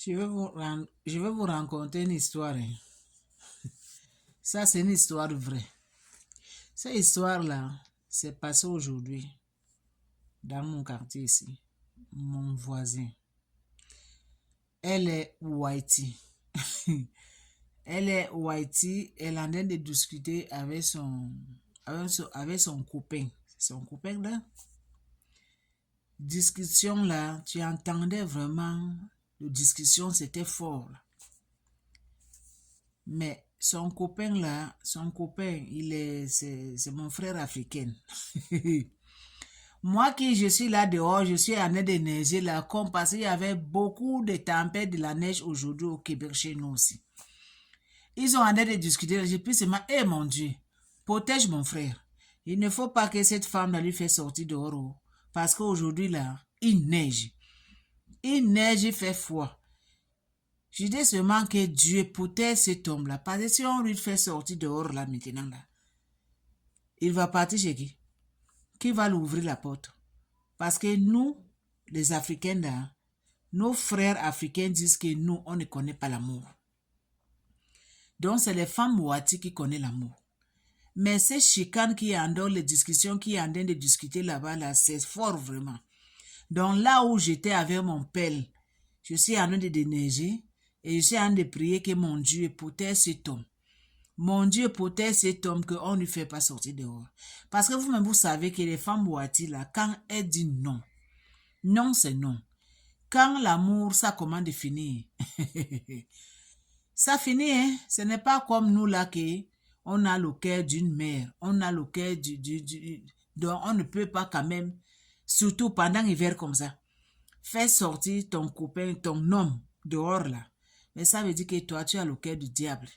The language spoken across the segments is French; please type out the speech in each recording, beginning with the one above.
Je vais vous raconter une histoire, hein. Ça, c'est une histoire vraie. Cette histoire-là, c'est passé aujourd'hui dans mon quartier ici. Mon voisin. Elle est Whitey. Elle est Whitey. Elle est en train de discuter avec son copain. Son copain là. Discussion là, tu entendais vraiment. La discussion, c'était fort. Là. Mais son copain là, c'est mon frère africain. Moi qui je suis là dehors, je suis en train de neiger là, comme parce qu'il y avait beaucoup de tempêtes de la neige aujourd'hui au Québec chez nous aussi. Ils ont en train de discuter, j'ai pu seulement, mon Dieu, protège mon frère. Il ne faut pas que cette femme là lui fasse sortir dehors, parce qu'aujourd'hui là, il neige. Il neige, il fait froid. Je dis seulement que Dieu protège cet homme-là. Parce que si on lui fait sortir dehors là maintenant, là, il va partir chez qui? Qui va lui ouvrir la porte? Parce que nous, les Africains, là, nos frères africains disent que nous, on ne connaît pas l'amour. Donc, c'est les femmes Mouati qui connaissent l'amour. Mais ces chicanes qui en dehors, les discussions qui en train de discuter là-bas, là, c'est fort vraiment. Donc, là où j'étais avec mon pelle, je suis en train de déneiger. Et je suis en train de prier que mon Dieu protège cet homme. Mon Dieu protège cet homme qu'on ne lui fait pas sortir dehors. Parce que vous-même, vous savez que les femmes Mouati, là, quand elles disent non, non, c'est non. Quand l'amour, ça commence de finir. Ça finit, hein. Ce n'est pas comme nous, là, on a le cœur d'une mère. On a le cœur donc, on ne peut pas quand même, surtout pendant l'hiver comme ça, faire sortir ton copain, ton homme, dehors, là. Mais ça veut dire que toi, tu as le cœur du diable.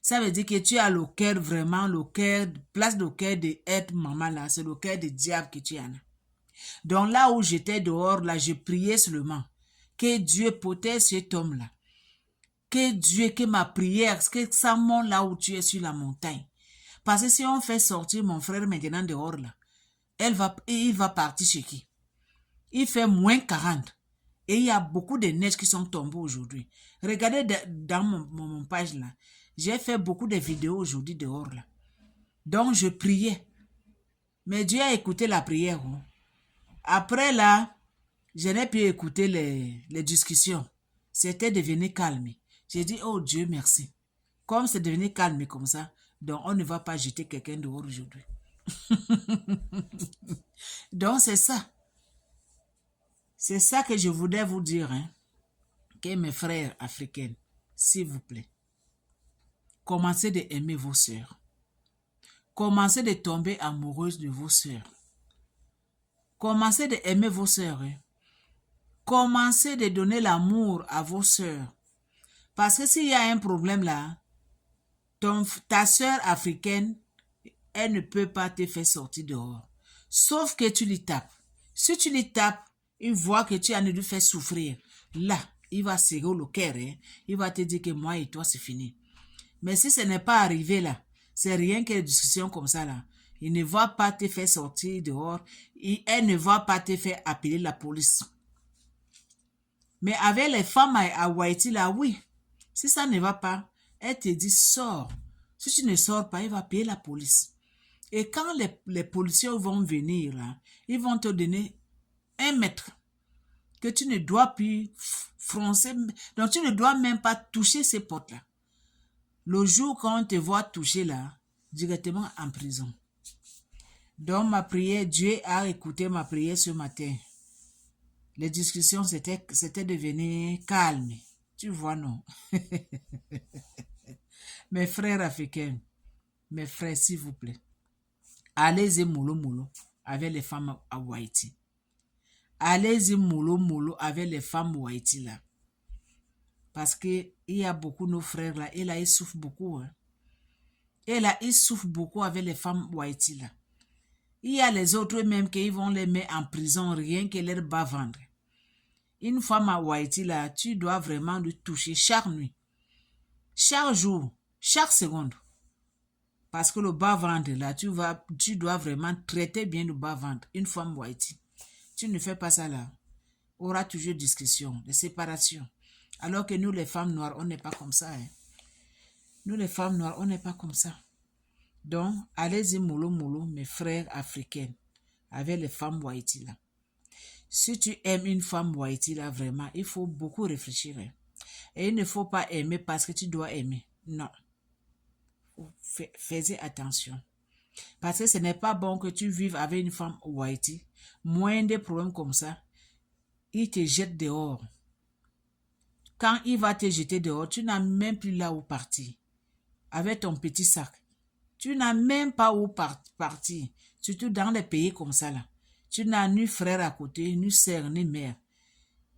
Ça veut dire que tu as le cœur vraiment, le cœur, place de cœur de être maman là, c'est le cœur du diable que tu en as. Donc là où j'étais dehors, là, je priais seulement que Dieu protège cet homme-là. Que Dieu, que ma prière, que ça monte là où tu es sur la montagne. Parce que si on fait sortir mon frère maintenant dehors là, il va partir chez qui? Il fait moins 40. Et il y a beaucoup de neiges qui sont tombées aujourd'hui. Regardez dans mon page là. J'ai fait beaucoup de vidéos aujourd'hui dehors là. Donc je priais. Mais Dieu a écouté la prière. Hein. Après là, je n'ai pu écouter les discussions. C'était devenu calme. J'ai dit, oh Dieu, merci. Comme c'est devenu calme comme ça, donc on ne va pas jeter quelqu'un dehors aujourd'hui. Donc c'est ça. C'est ça que je voulais vous dire, hein, que mes frères africains, s'il vous plaît, commencez d'aimer vos sœurs. Commencez de tomber amoureuse de vos sœurs. Commencez d'aimer vos sœurs. Hein. Commencez de donner l'amour à vos sœurs. Parce que s'il y a un problème là, ta sœur africaine, elle ne peut pas te faire sortir dehors. Sauf que tu lui tapes. Si tu lui tapes, il voit que tu as de lui faire souffrir. Là, il va serrer le cœur. Hein. Il va te dire que moi et toi, c'est fini. Mais si ce n'est pas arrivé là, c'est rien que des discussions comme ça là. Il ne va pas te faire sortir dehors. Elle ne va pas te faire appeler la police. Mais avec les femmes à Hawaïti là, oui. Si ça ne va pas, elle te dit sors. Si tu ne sors pas, il va payer la police. Et quand les policiers vont venir là, ils vont te donner 1 mètre que tu ne dois plus froncer. Donc tu ne dois même pas toucher ces portes là. Le jour quand on te voit toucher là, directement en prison. Donc ma prière, Dieu a écouté ma prière ce matin. Les discussions c'était devenu calme. Tu vois non? Mes frères africains, mes frères s'il vous plaît, allez-y mollo avec les femmes à Hawaïti. Allez-y mollo avec les femmes Hawaïti là. Parce que il y a beaucoup de nos frères là, et là ils souffrent beaucoup. Hein. Et là ils souffrent beaucoup avec les femmes Hawaïti là. Il y a les autres même qui vont les mettre en prison rien que leur bas vendre. Une femme à Hawaïti là, tu dois vraiment le toucher chaque nuit, chaque jour, chaque seconde. Parce que le bas ventre là, tu dois vraiment traiter bien le bas ventre. Une femme Hawaïti. Tu ne fais pas ça là. aura toujours discussion, de séparation. Alors que nous, les femmes noires, on n'est pas comme ça. Hein. Nous, les femmes noires, on n'est pas comme ça. Donc, allez-y mollo, mes frères africains, avec les femmes Wahiti là. Si tu aimes une femme Wahiti là, vraiment, il faut beaucoup réfléchir. Hein. Et il ne faut pas aimer parce que tu dois aimer. Non. Faites attention. Parce que ce n'est pas bon que tu vives avec une femme Wahiti. Moins de problèmes comme ça, il te jette dehors. Quand il va te jeter dehors, tu n'as même plus là où partir. Avec ton petit sac. Tu n'as même pas où partir. Surtout dans les pays comme ça là. Tu n'as ni frère à côté, ni sœur, ni mère.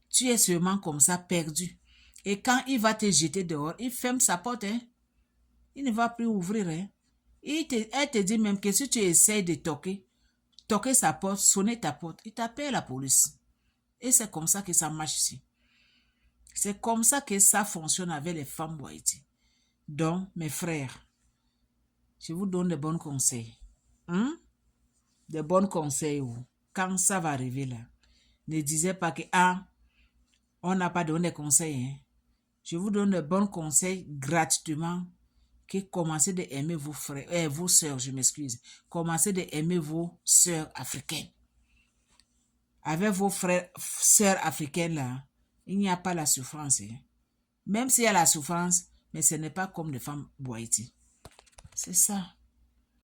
Tu es seulement comme ça, perdu. Et quand il va te jeter dehors, il ferme sa porte. Hein? Il ne va plus ouvrir. Hein? Elle te dit même que si tu essaies de toquer sa porte, sonner ta porte, il t'appelle la police. Et c'est comme ça que ça marche ici. C'est comme ça que ça fonctionne avec les femmes Wahiti. Donc, mes frères, je vous donne de bons conseils. Hein? De bons conseils. Quand ça va arriver là, ne disez pas que on n'a pas donné de conseils. Hein? Je vous donne de bons conseils gratuitement. Que commencez d'aimer vos frères, vos sœurs, je m'excuse. Commencez d'aimer vos sœurs africaines. Avec vos frères, sœurs africaines là, il n'y a pas la souffrance. Hein? Même s'il y a la souffrance, mais ce n'est pas comme les femmes Wahiti. C'est ça.